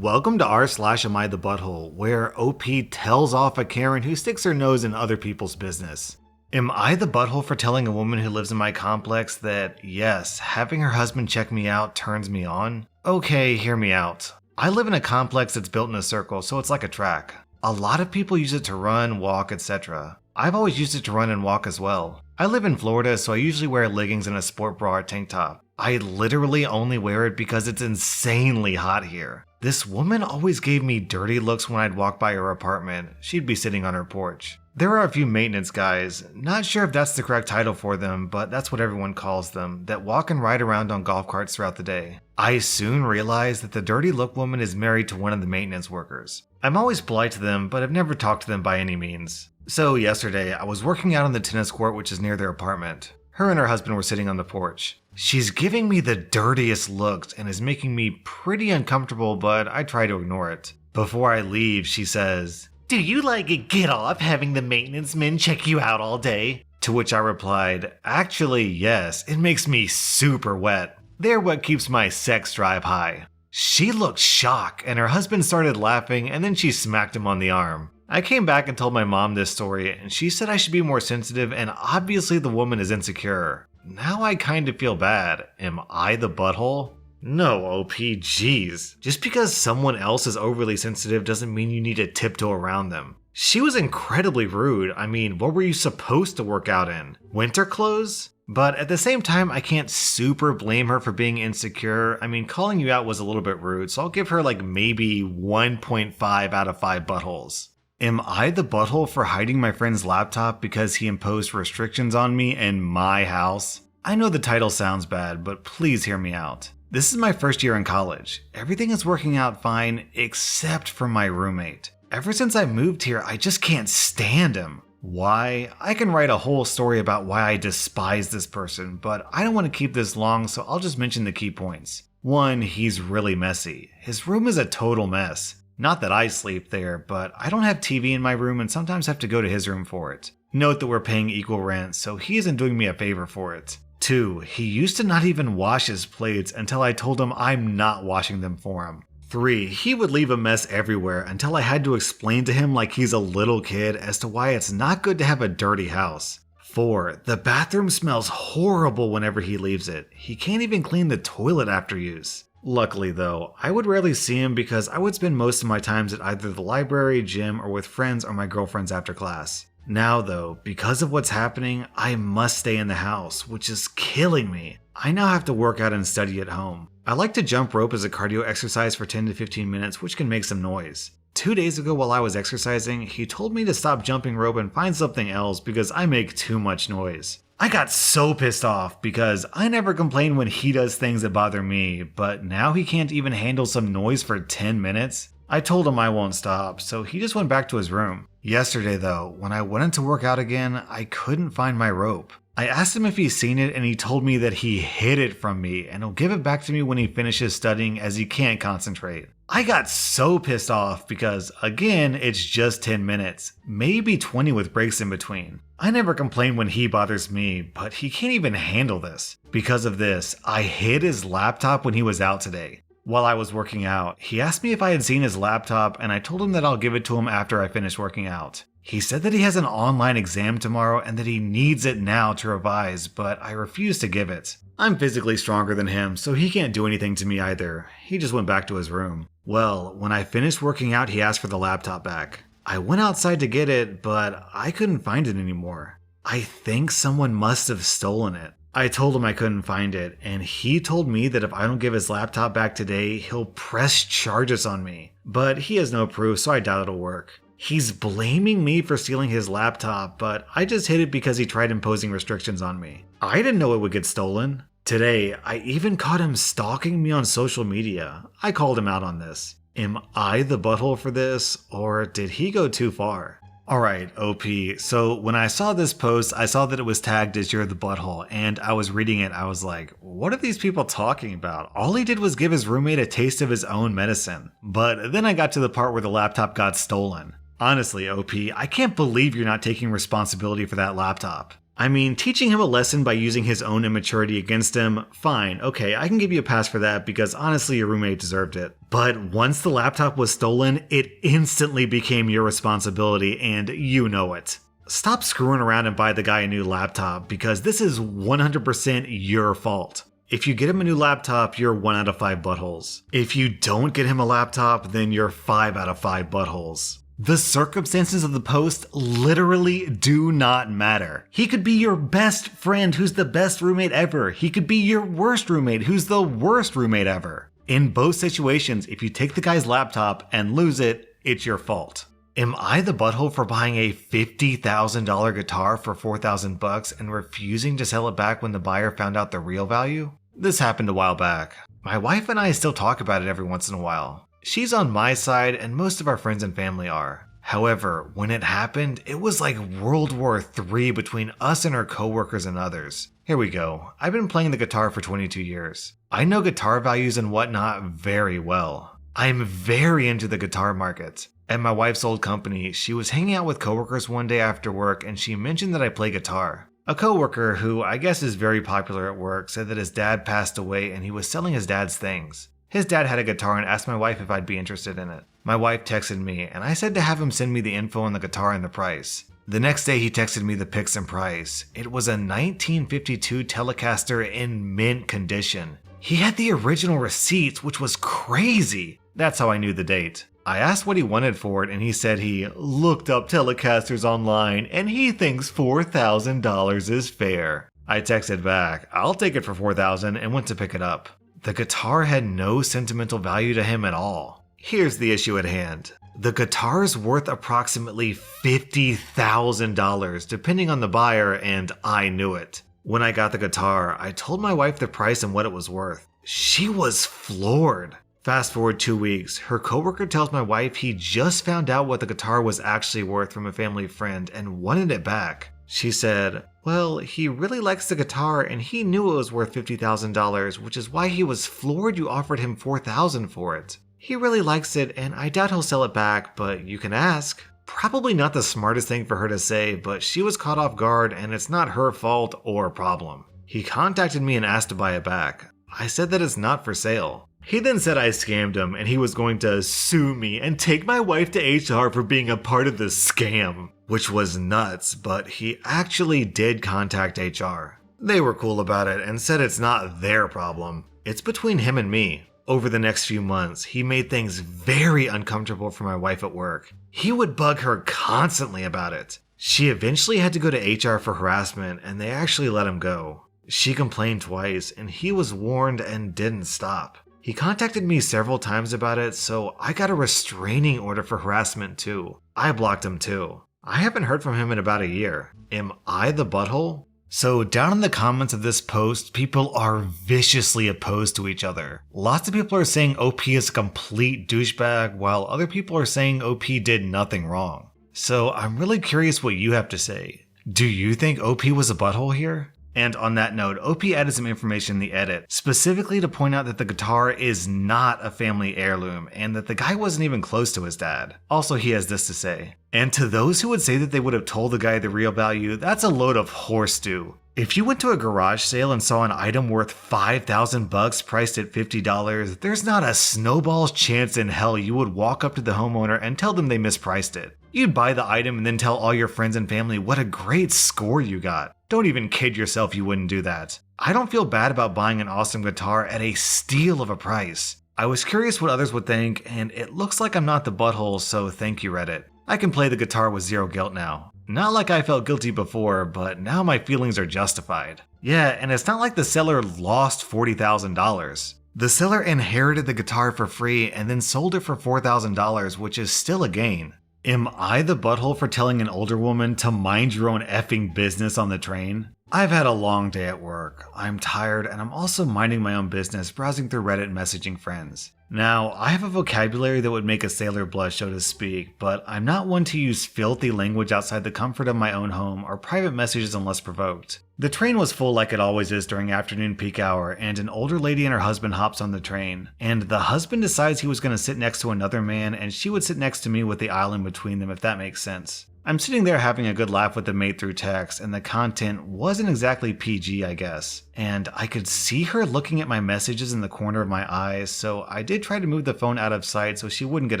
Welcome to r/slash AmITheButthole, where OP tells off a Karen who sticks her nose in other people's business. Am I the butthole for telling a woman who lives in my complex that, yes, having her husband check me out turns me on? Okay, hear me out. I live in a complex that's built in a circle, so it's like a track. A lot of people use it to run, walk, etc. I've always used it to run and walk as well. I live in Florida, so I usually wear leggings and a sport bra or tank top. I literally only wear it because it's insanely hot here. This woman always gave me dirty looks when I'd walk by her apartment. She'd be sitting on her porch. There are a few maintenance guys, not sure if that's the correct title for them, but that's what everyone calls them, that walk and ride around on golf carts throughout the day. I soon realized that the dirty look woman is married to one of the maintenance workers. I'm always polite to them, but I've never talked to them by any means. So yesterday, I was working out on the tennis court which is near their apartment. Her and her husband were sitting on the porch. She's giving me the dirtiest looks and is making me pretty uncomfortable, but I try to ignore it. Before I leave, she says, "Do you like it get off having the maintenance men check you out all day?" To which I replied, "Actually, yes, it makes me super wet. They're what keeps my sex drive high." She looked shocked and her husband started laughing and then she smacked him on the arm. I came back and told my mom this story and she said I should be more sensitive and obviously the woman is insecure. Now I kind of feel bad. Am I the butthole? No, OP, jeez. Just because someone else is overly sensitive doesn't mean you need to tiptoe around them. She was incredibly rude. I mean, what were you supposed to work out in? Winter clothes? But at the same time, I can't super blame her for being insecure. I mean, calling you out was a little bit rude, so I'll give her like maybe 1.5 out of 5 buttholes. Am I the butthole for hiding my friend's laptop because he imposed restrictions on me in my house? I know the title sounds bad, but please hear me out. This is my first year in college. Everything is working out fine except for my roommate. Ever since I moved here, I just can't stand him. Why? I can write a whole story about why I despise this person, but I don't want to keep this long, so I'll just mention the key points. 1, he's really messy. His room is a total mess. Not that I sleep there, but I don't have TV in my room and sometimes have to go to his room for it. Note that we're paying equal rent, so he isn't doing me a favor for it. 2, he used to not even wash his plates until I told him I'm not washing them for him. 3, he would leave a mess everywhere until I had to explain to him like he's a little kid as to why it's not good to have a dirty house. 4, the bathroom smells horrible whenever he leaves it. He can't even clean the toilet after use. Luckily though, I would rarely see him because I would spend most of my times at either the library, gym, or with friends or my girlfriends after class. Now though, because of what's happening, I must stay in the house, which is killing me. I now have to work out and study at home. I like to jump rope as a cardio exercise for 10 to 15 minutes, which can make some noise. 2 days ago while I was exercising, he told me to stop jumping rope and find something else because I make too much noise. I got so pissed off because I never complain when he does things that bother me, but now he can't even handle some noise for 10 minutes? I told him I won't stop, so he just went back to his room. Yesterday though, when I went in to work out again, I couldn't find my rope. I asked him if he's seen it and he told me that he hid it from me and he'll give it back to me when he finishes studying as he can't concentrate. I got so pissed off because, again, it's just 10 minutes, maybe 20 with breaks in between. I never complain when he bothers me, but he can't even handle this. Because of this, I hid his laptop when he was out today. While I was working out, he asked me if I had seen his laptop and I told him that I'll give it to him after I finish working out. He said that he has an online exam tomorrow and that he needs it now to revise, but I refuse to give it. I'm physically stronger than him, so he can't do anything to me either. He just went back to his room. Well, when I finished working out, he asked for the laptop back. I went outside to get it, but I couldn't find it anymore. I think someone must have stolen it. I told him I couldn't find it, and he told me that if I don't give his laptop back today, he'll press charges on me. But he has no proof, so I doubt it'll work. He's blaming me for stealing his laptop, but I just hid it because he tried imposing restrictions on me. I didn't know it would get stolen. Today, I even caught him stalking me on social media. I called him out on this. Am I the butthole for this, or did he go too far? Alright, OP, so when I saw this post, I saw that it was tagged as "You're the butthole," and I was reading it, I was like, what are these people talking about? All he did was give his roommate a taste of his own medicine. But then I got to the part where the laptop got stolen. Honestly, OP, I can't believe you're not taking responsibility for that laptop. I mean, teaching him a lesson by using his own immaturity against him, fine, okay, I can give you a pass for that because honestly your roommate deserved it. But once the laptop was stolen, it instantly became your responsibility and you know it. Stop screwing around and buy the guy a new laptop because this is 100% your fault. If you get him a new laptop, you're 1 out of 5 buttholes. If you don't get him a laptop, then you're 5 out of 5 buttholes. The circumstances of the post literally do not matter. He could be your best friend who's the best roommate ever. He could be your worst roommate who's the worst roommate ever. In both situations, if you take the guy's laptop and lose it, it's your fault. Am I the butthole for buying a $50,000 guitar for $4,000 and refusing to sell it back when the buyer found out the real value? This happened a while back. My wife and I still talk about it every once in a while. She's on my side and most of our friends and family are. However, when it happened, it was like World War III between us and our coworkers and others. Here we go. I've been playing the guitar for 22 years. I know guitar values and whatnot very well. I'm very into the guitar market. At my wife's old company, she was hanging out with coworkers one day after work and she mentioned that I play guitar. A coworker, who I guess is very popular at work, said that his dad passed away and he was selling his dad's things. His dad had a guitar and asked my wife if I'd be interested in it. My wife texted me and I said to have him send me the info on the guitar and the price. The next day he texted me the pics and price. It was a 1952 Telecaster in mint condition. He had the original receipts, which was crazy. That's how I knew the date. I asked what he wanted for it and he said he looked up Telecasters online and he thinks $4,000 is fair. I texted back, I'll take it for $4,000 and went to pick it up. The guitar had no sentimental value to him at all. Here's the issue at hand. The guitar is worth approximately $50,000 depending on the buyer and I knew it. When I got the guitar, I told my wife the price and what it was worth. She was floored. Fast forward 2 weeks, her coworker tells my wife he just found out what the guitar was actually worth from a family friend and wanted it back. She said, well, he really likes the guitar and he knew it was worth $50,000, which is why he was floored you offered him $4,000 for it. He really likes it and I doubt he'll sell it back, but you can ask. Probably not the smartest thing for her to say, but she was caught off guard and it's not her fault or problem. He contacted me and asked to buy it back. I said that it's not for sale. He then said I scammed him and he was going to sue me and take my wife to HR for being a part of the scam, which was nuts, but he actually did contact HR. They were cool about it and said it's not their problem. It's between him and me. Over the next few months, he made things very uncomfortable for my wife at work. He would bug her constantly about it. She eventually had to go to HR for harassment and they actually let him go. She complained twice and he was warned and didn't stop. He contacted me several times about it, so I got a restraining order for harassment too. I blocked him too. I haven't heard from him in about a year. Am I the butthole? So down in the comments of this post, people are viciously opposed to each other. Lots of people are saying OP is a complete douchebag, while other people are saying OP did nothing wrong. So I'm really curious what you have to say. Do you think OP was a butthole here? And on that note, OP added some information in the edit, specifically to point out that the guitar is not a family heirloom and that the guy wasn't even close to his dad. Also, he has this to say. And to those who would say that they would have told the guy the real value, that's a load of horse stew. If you went to a garage sale and saw an item worth $5,000 priced at $50, there's not a snowball's chance in hell you would walk up to the homeowner and tell them they mispriced it. You'd buy the item and then tell all your friends and family what a great score you got. Don't even kid yourself you wouldn't do that. I don't feel bad about buying an awesome guitar at a steal of a price. I was curious what others would think, and it looks like I'm not the butthole, so thank you, Reddit. I can play the guitar with zero guilt now. Not like I felt guilty before, but now my feelings are justified. Yeah, and it's not like the seller lost $40,000. The seller inherited the guitar for free and then sold it for $4,000, which is still a gain. Am I the butthole for telling an older woman to mind your own effing business on the train? I've had a long day at work. I'm tired and I'm also minding my own business, browsing through Reddit and messaging friends. Now, I have a vocabulary that would make a sailor blush, so to speak, but I'm not one to use filthy language outside the comfort of my own home or private messages unless provoked. The train was full like it always is during afternoon peak hour, and an older lady and her husband hops on the train. And the husband decides he was going to sit next to another man, and she would sit next to me with the aisle in between them, if that makes sense. I'm sitting there having a good laugh with the mate through text, and the content wasn't exactly PG, I guess. And I could see her looking at my messages in the corner of my eyes, so I did try to move the phone out of sight so she wouldn't get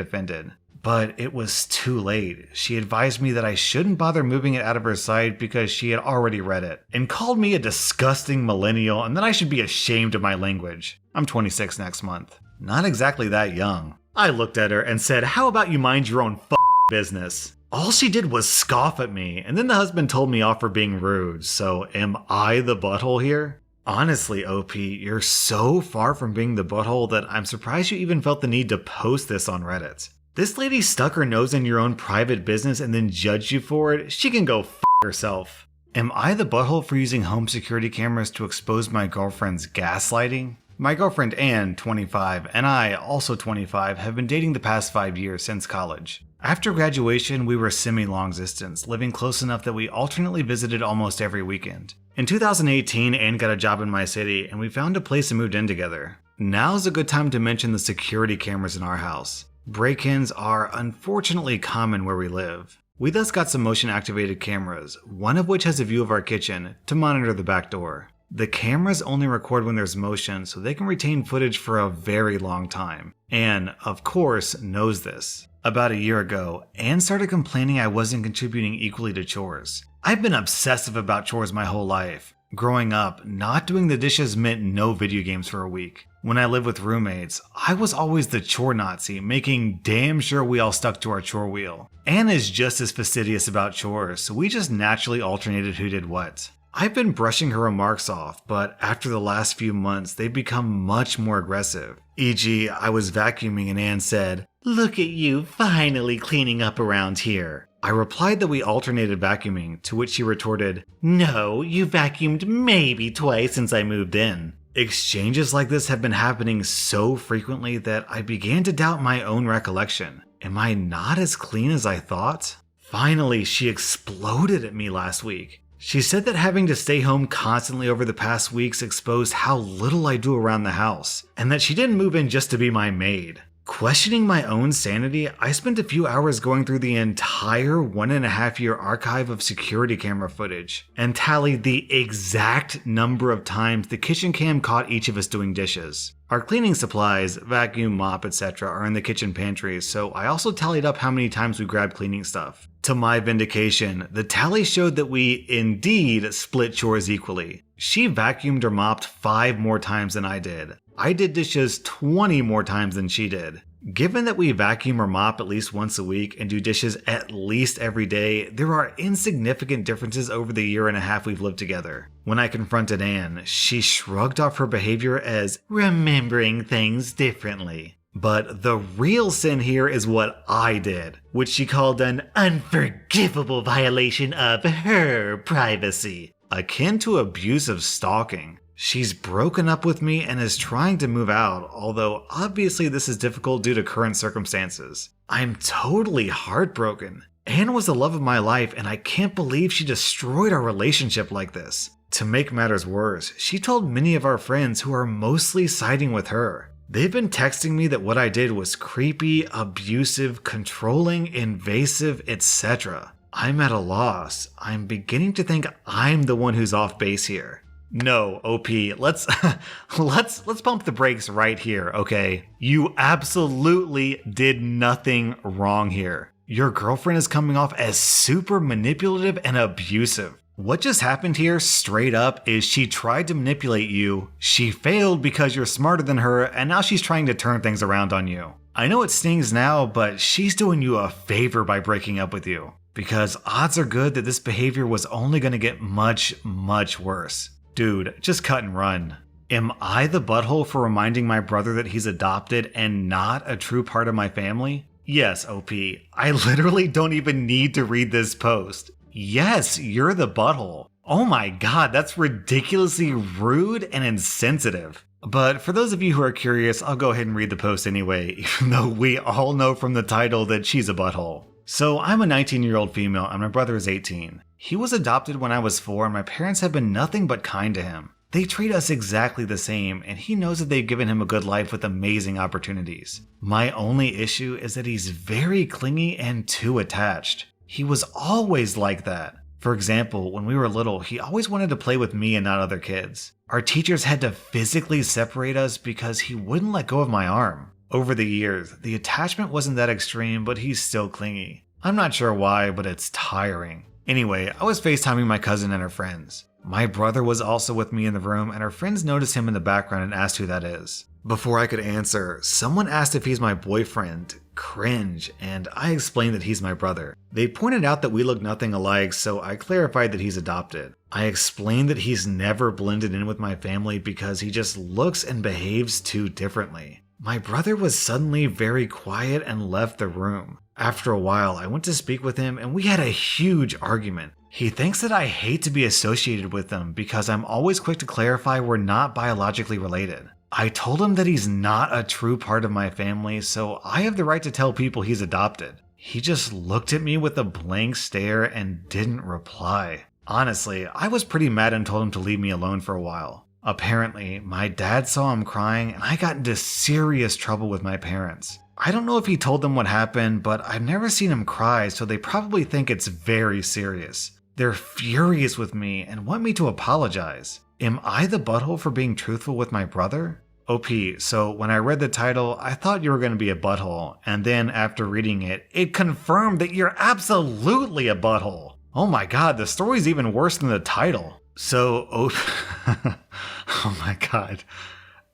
offended. But it was too late. She advised me that I shouldn't bother moving it out of her sight because she had already read it, and called me a disgusting millennial and that I should be ashamed of my language. I'm 26 next month. Not exactly that young. I looked at her and said, "How about you mind your own business?" All she did was scoff at me, and then the husband told me off for being rude, so am I the butthole here? Honestly, OP, you're so far from being the butthole that I'm surprised you even felt the need to post this on Reddit. This lady stuck her nose in your own private business and then judged you for it. She can go herself. Am I the butthole for using home security cameras to expose my girlfriend's gaslighting? My girlfriend Anne, 25, and I, also 25, have been dating the past 5 years since college. After graduation, we were semi-long distance, living close enough that we alternately visited almost every weekend. In 2018, Anne got a job in my city, and we found a place and moved in together. Now's a good time to mention the security cameras in our house. Break-ins are unfortunately common where we live. We thus got some motion-activated cameras, one of which has a view of our kitchen, to monitor the back door. The cameras only record when there's motion, so they can retain footage for a very long time. Anne, of course, knows this. About a year ago, Anne started complaining I wasn't contributing equally to chores. I've been obsessive about chores my whole life. Growing up, not doing the dishes meant no video games for a week. When I lived with roommates, I was always the chore Nazi, making damn sure we all stuck to our chore wheel. Anne is just as fastidious about chores, so we just naturally alternated who did what. I've been brushing her remarks off, but after the last few months, they've become much more aggressive. E.g., I was vacuuming and Anne said, "Look at you finally cleaning up around here." I replied that we alternated vacuuming, to which she retorted, "No, you vacuumed maybe twice since I moved in." Exchanges like this have been happening so frequently that I began to doubt my own recollection. Am I not as clean as I thought? Finally, she exploded at me last week. She said that having to stay home constantly over the past weeks exposed how little I do around the house, and that she didn't move in just to be my maid. Questioning my own sanity, I spent a few hours going through the entire 1.5-year archive of security camera footage, and tallied the exact number of times the kitchen cam caught each of us doing dishes. Our cleaning supplies, vacuum, mop, etc. are in the kitchen pantry, so I also tallied up how many times we grabbed cleaning stuff. To my vindication, the tally showed that we indeed split chores equally. She vacuumed or mopped 5 more times than I did. I did dishes 20 more times than she did. Given that we vacuum or mop at least once a week and do dishes at least every day, there are insignificant differences over the 1.5 years we've lived together. When I confronted Anne, she shrugged off her behavior as remembering things differently. But the real sin here is what I did, which she called an unforgivable violation of her privacy, akin to abusive stalking. She's broken up with me and is trying to move out, although obviously this is difficult due to current circumstances. I'm totally heartbroken. Anne was the love of my life and I can't believe she destroyed our relationship like this. To make matters worse, she told many of our friends who are mostly siding with her. They've been texting me that what I did was creepy, abusive, controlling, invasive, etc. I'm at a loss. I'm beginning to think I'm the one who's off base here. No, OP, let's pump the brakes right here, okay? You absolutely did nothing wrong here. Your girlfriend is coming off as super manipulative and abusive. What just happened here, straight up, is she tried to manipulate you, she failed because you're smarter than her, and now she's trying to turn things around on you. I know it stings now, but she's doing you a favor by breaking up with you. Because odds are good that this behavior was only going to get much, much worse. Dude, just cut and run. Am I the butthole for reminding my brother that he's adopted and not a true part of my family? Yes, OP. I literally don't even need to read this post. Yes, you're the butthole. Oh my god, that's ridiculously rude and insensitive. But for those of you who are curious, I'll go ahead and read the post anyway, even though we all know from the title that she's a butthole. So I'm a 19-year-old female and my brother is 18. He was adopted when I was 4 and my parents have been nothing but kind to him. They treat us exactly the same and he knows that they've given him a good life with amazing opportunities. My only issue is that he's very clingy and too attached. He was always like that. For example, when we were little, he always wanted to play with me and not other kids. Our teachers had to physically separate us because he wouldn't let go of my arm. Over the years, the attachment wasn't that extreme, but he's still clingy. I'm not sure why, but it's tiring. Anyway, I was FaceTiming my cousin and her friends. My brother was also with me in the room, and her friends noticed him in the background and asked who that is. Before I could answer, someone asked if he's my boyfriend. Cringe, and I explained that he's my brother. They pointed out that we look nothing alike, so I clarified that he's adopted. I explained that he's never blended in with my family because he just looks and behaves too differently. My brother was suddenly very quiet and left the room. After a while, I went to speak with him and we had a huge argument. He thinks that I hate to be associated with them because I'm always quick to clarify we're not biologically related. I told him that he's not a true part of my family, so I have the right to tell people he's adopted. He just looked at me with a blank stare and didn't reply. Honestly, I was pretty mad and told him to leave me alone for a while. Apparently, my dad saw him crying and I got into serious trouble with my parents. I don't know if he told them what happened, but I've never seen him cry, so they probably think it's very serious. They're furious with me and want me to apologize. Am I the butthole for being truthful with my brother? OP, so when I read the title, I thought you were going to be a butthole, and then after reading it, it confirmed that you're absolutely a butthole. Oh my god, the story's even worse than the title. So, oh my god.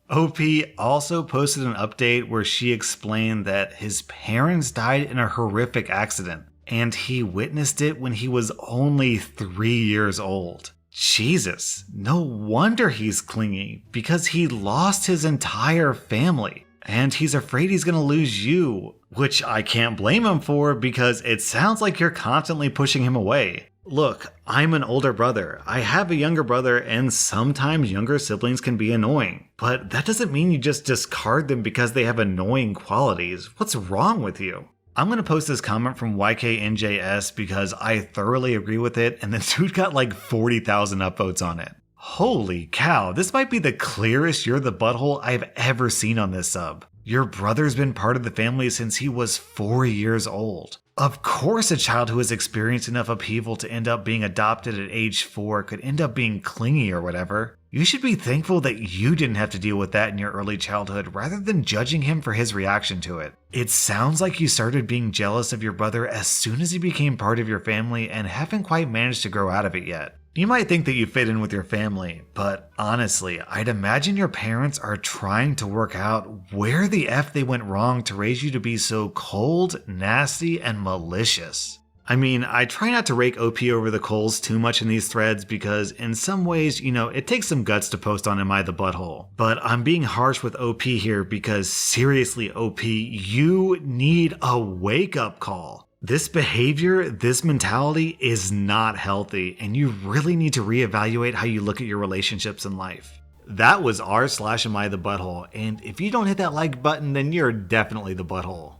OP also posted an update where she explained that his parents died in a horrific accident, and he witnessed it when he was only 3 years old. Jesus, no wonder he's clingy, because he lost his entire family, and he's afraid he's gonna lose you, which I can't blame him for because it sounds like you're constantly pushing him away. Look, I'm an older brother, I have a younger brother, and sometimes younger siblings can be annoying. But that doesn't mean you just discard them because they have annoying qualities. What's wrong with you? I'm going to post this comment from YKNJS because I thoroughly agree with it, and the dude got like 40,000 upvotes on it. Holy cow, this might be the clearest you're the butthole I've ever seen on this sub. Your brother's been part of the family since he was 4 years old. Of course a child who has experienced enough upheaval to end up being adopted at age 4 could end up being clingy or whatever. You should be thankful that you didn't have to deal with that in your early childhood rather than judging him for his reaction to it. It sounds like you started being jealous of your brother as soon as he became part of your family and haven't quite managed to grow out of it yet. You might think that you fit in with your family, but honestly, I'd imagine your parents are trying to work out where the F they went wrong to raise you to be so cold, nasty, and malicious. I mean, I try not to rake OP over the coals too much in these threads because in some ways, it takes some guts to post on Am I the Butthole. But I'm being harsh with OP here because seriously, OP, you need a wake-up call. This behavior, this mentality is not healthy, and you really need to reevaluate how you look at your relationships in life. That was r/Am I the Butthole, and if you don't hit that like button, then you're definitely the butthole.